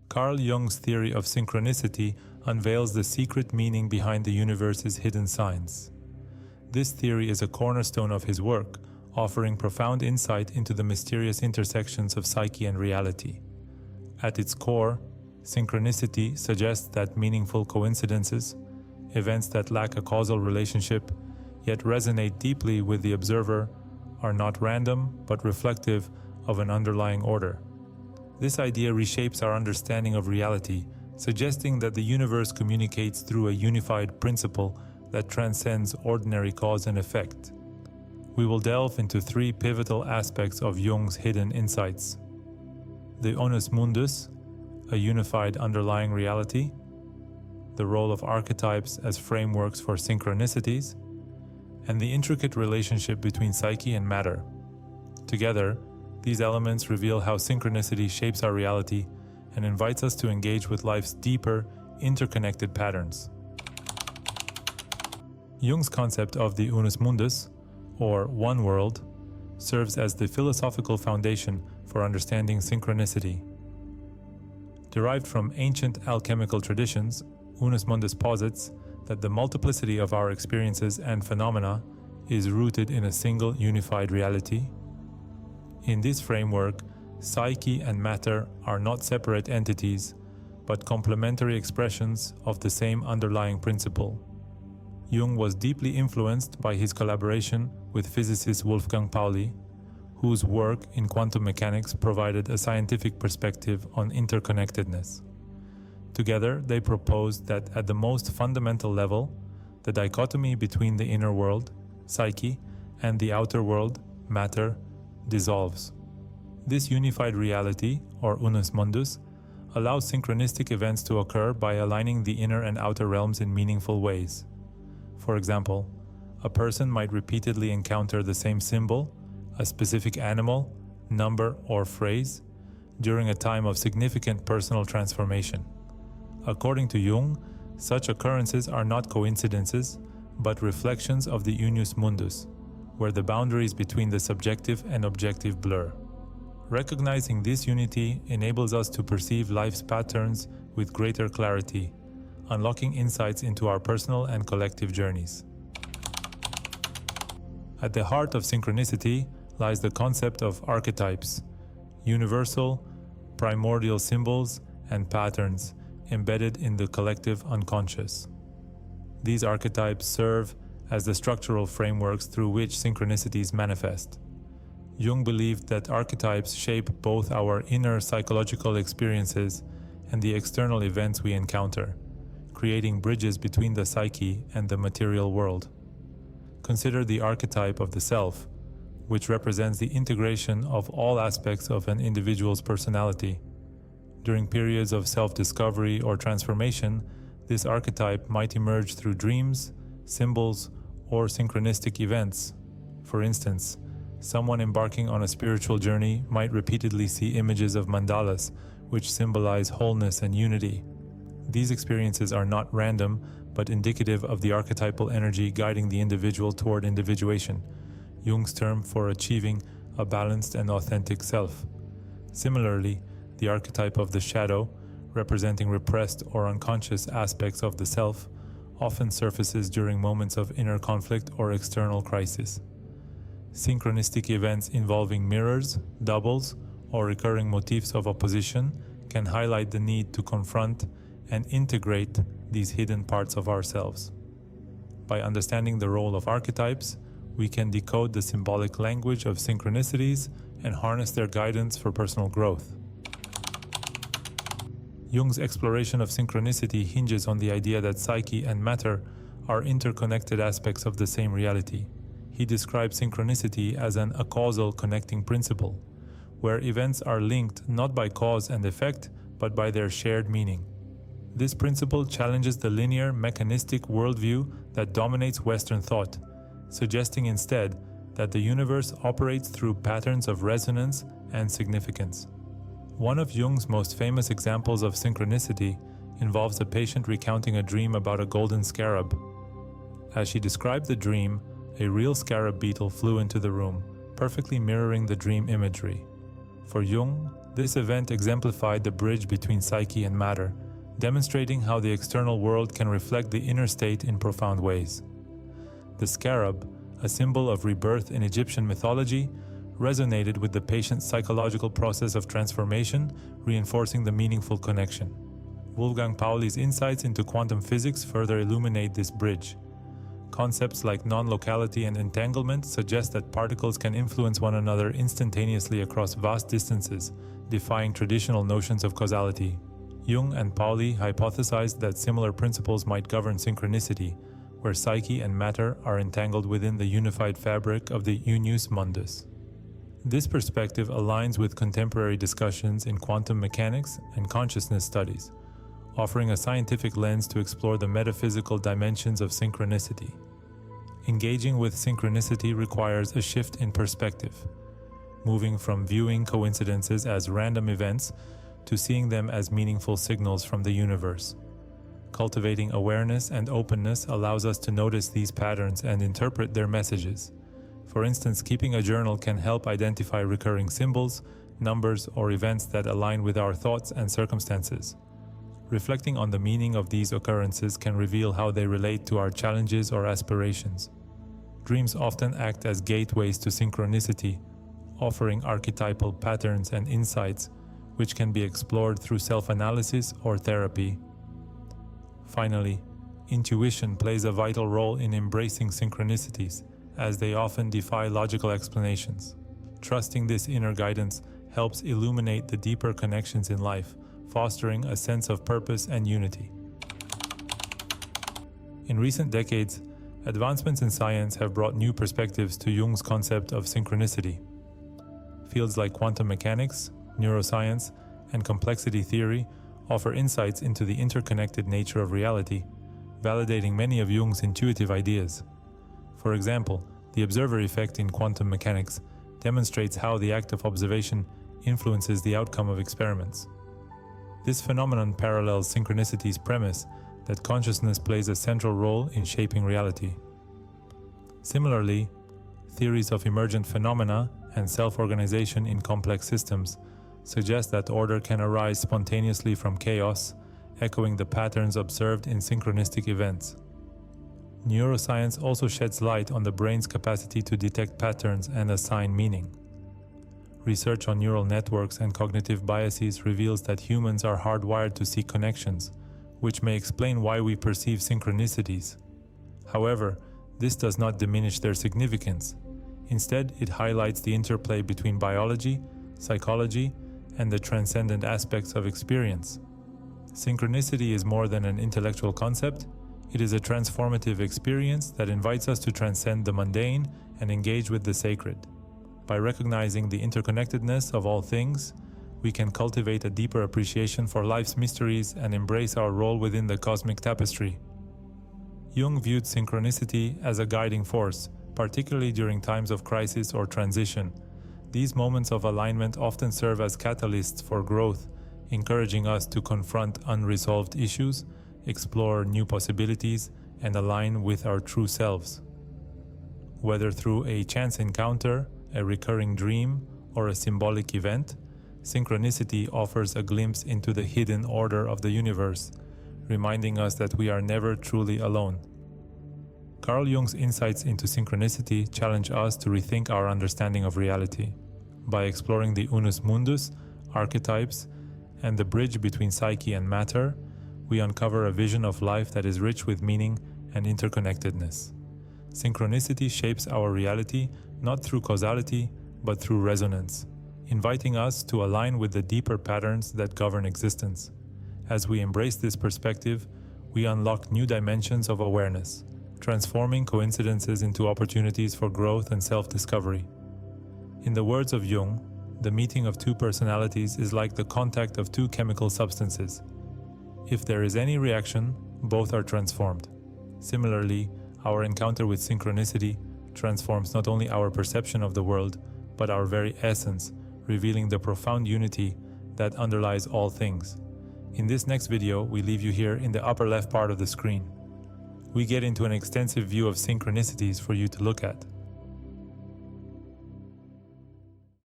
Carl Jung's theory of synchronicity unveils the secret meaning behind the universe's hidden signs. This theory is a cornerstone of his work, offering profound insight into the mysterious intersections of psyche and reality. At its core, synchronicity suggests that meaningful coincidences, events that lack a causal relationship yet resonate deeply with the observer, are not random but reflective of an underlying order. This idea reshapes our understanding of reality, suggesting that the universe communicates through a unified principle that transcends ordinary cause and effect. We will delve into three pivotal aspects of Jung's hidden insights: the Unus Mundus, a unified underlying reality; the role of archetypes as frameworks for synchronicities; and the intricate relationship between psyche and matter. Together, these elements reveal how synchronicity shapes our reality and invites us to engage with life's deeper, interconnected patterns. Jung's concept of the Unus Mundus, or one world, serves as the philosophical foundation for understanding synchronicity. Derived from ancient alchemical traditions, Unus Mundus posits that the multiplicity of our experiences and phenomena is rooted in a single unified reality. In this framework, psyche and matter are not separate entities, but complementary expressions of the same underlying principle. Jung was deeply influenced by his collaboration with physicist Wolfgang Pauli, whose work in quantum mechanics provided a scientific perspective on interconnectedness. Together, they proposed that at the most fundamental level, the dichotomy between the inner world, psyche, and the outer world, matter, dissolves. This unified reality, or Unus Mundus, allows synchronistic events to occur by aligning the inner and outer realms in meaningful ways. For example, a person might repeatedly encounter the same symbol, a specific animal, number, or phrase during a time of significant personal transformation. According to Jung, such occurrences are not coincidences, but reflections of the Unus Mundus, where the boundaries between the subjective and objective blur. Recognizing this unity enables us to perceive life's patterns with greater clarity, unlocking insights into our personal and collective journeys. At the heart of synchronicity lies the concept of archetypes, universal, primordial symbols and patterns embedded in the collective unconscious. These archetypes serve as the structural frameworks through which synchronicities manifest. Jung believed that archetypes shape both our inner psychological experiences and the external events we encounter, creating bridges between the psyche and the material world. Consider the archetype of the self, which represents the integration of all aspects of an individual's personality. During periods of self-discovery or transformation, this archetype might emerge through dreams, symbols, or synchronistic events. For instance, someone embarking on a spiritual journey might repeatedly see images of mandalas, which symbolize wholeness and unity. These experiences are not random, but indicative of the archetypal energy guiding the individual toward individuation, Jung's term for achieving a balanced and authentic self. Similarly, the archetype of the shadow, representing repressed or unconscious aspects of the self, often surfaces during moments of inner conflict or external crisis. Synchronistic events involving mirrors, doubles, or recurring motifs of opposition can highlight the need to confront and integrate these hidden parts of ourselves. By understanding the role of archetypes, we can decode the symbolic language of synchronicities and harness their guidance for personal growth. Jung's exploration of synchronicity hinges on the idea that psyche and matter are interconnected aspects of the same reality. He describes synchronicity as an acausal connecting principle, where events are linked not by cause and effect, but by their shared meaning. This principle challenges the linear, mechanistic worldview that dominates Western thought, suggesting instead that the universe operates through patterns of resonance and significance. One of Jung's most famous examples of synchronicity involves a patient recounting a dream about a golden scarab. As she described the dream, a real scarab beetle flew into the room, perfectly mirroring the dream imagery. For Jung, This event exemplified the bridge between psyche and matter, demonstrating how the external world can reflect the inner state in profound ways. The scarab, a symbol of rebirth in Egyptian mythology, resonated with the patient's psychological process of transformation, reinforcing the meaningful connection. Wolfgang Pauli's insights into quantum physics further illuminate this bridge. Concepts like non-locality and entanglement suggest that particles can influence one another instantaneously across vast distances, defying traditional notions of causality. Jung and Pauli hypothesized that similar principles might govern synchronicity, where psyche and matter are entangled within the unified fabric of the Unus Mundus. This perspective aligns with contemporary discussions in quantum mechanics and consciousness studies, offering a scientific lens to explore the metaphysical dimensions of synchronicity. Engaging with synchronicity requires a shift in perspective, moving from viewing coincidences as random events to seeing them as meaningful signals from the universe. Cultivating awareness and openness allows us to notice these patterns and interpret their messages. For instance, keeping a journal can help identify recurring symbols, numbers, or events that align with our thoughts and circumstances. Reflecting on the meaning of these occurrences can reveal how they relate to our challenges or aspirations. Dreams often act as gateways to synchronicity, offering archetypal patterns and insights which can be explored through self-analysis or therapy. Finally, intuition plays a vital role in embracing synchronicities, as they often defy logical explanations. Trusting this inner guidance helps illuminate the deeper connections in life, fostering a sense of purpose and unity. In recent decades, advancements in science have brought new perspectives to Jung's concept of synchronicity. Fields like quantum mechanics, neuroscience, and complexity theory offer insights into the interconnected nature of reality, validating many of Jung's intuitive ideas. For example, the observer effect in quantum mechanics demonstrates how the act of observation influences the outcome of experiments. This phenomenon parallels synchronicity's premise that consciousness plays a central role in shaping reality. Similarly, theories of emergent phenomena and self-organization in complex systems suggest that order can arise spontaneously from chaos, echoing the patterns observed in synchronistic events. Neuroscience also sheds light on the brain's capacity to detect patterns and assign meaning. Research on neural networks and cognitive biases reveals that humans are hardwired to seek connections, which may explain why we perceive synchronicities. However, this does not diminish their significance. Instead, it highlights the interplay between biology, psychology, and the transcendent aspects of experience. Synchronicity is more than an intellectual concept. It is a transformative experience that invites us to transcend the mundane and engage with the sacred. By recognizing the interconnectedness of all things, we can cultivate a deeper appreciation for life's mysteries and embrace our role within the cosmic tapestry. Jung viewed synchronicity as a guiding force, particularly during times of crisis or transition. These moments of alignment often serve as catalysts for growth, encouraging us to confront unresolved issues, explore new possibilities, and align with our true selves. Whether through a chance encounter, a recurring dream, or a symbolic event, synchronicity offers a glimpse into the hidden order of the universe, reminding us that we are never truly alone. Carl Jung's insights into synchronicity challenge us to rethink our understanding of reality. By exploring the Unus Mundus, archetypes, and the bridge between psyche and matter, we uncover a vision of life that is rich with meaning and interconnectedness. Synchronicity shapes our reality not through causality, but through resonance, inviting us to align with the deeper patterns that govern existence. As we embrace this perspective, we unlock new dimensions of awareness, transforming coincidences into opportunities for growth and self-discovery. In the words of Jung, the meeting of two personalities is like the contact of two chemical substances. If there is any reaction, both are transformed. Similarly, our encounter with synchronicity transforms not only our perception of the world, but our very essence, revealing the profound unity that underlies all things. In this next video, we leave you here in the upper left part of the screen. We get into an extensive view of synchronicities for you to look at.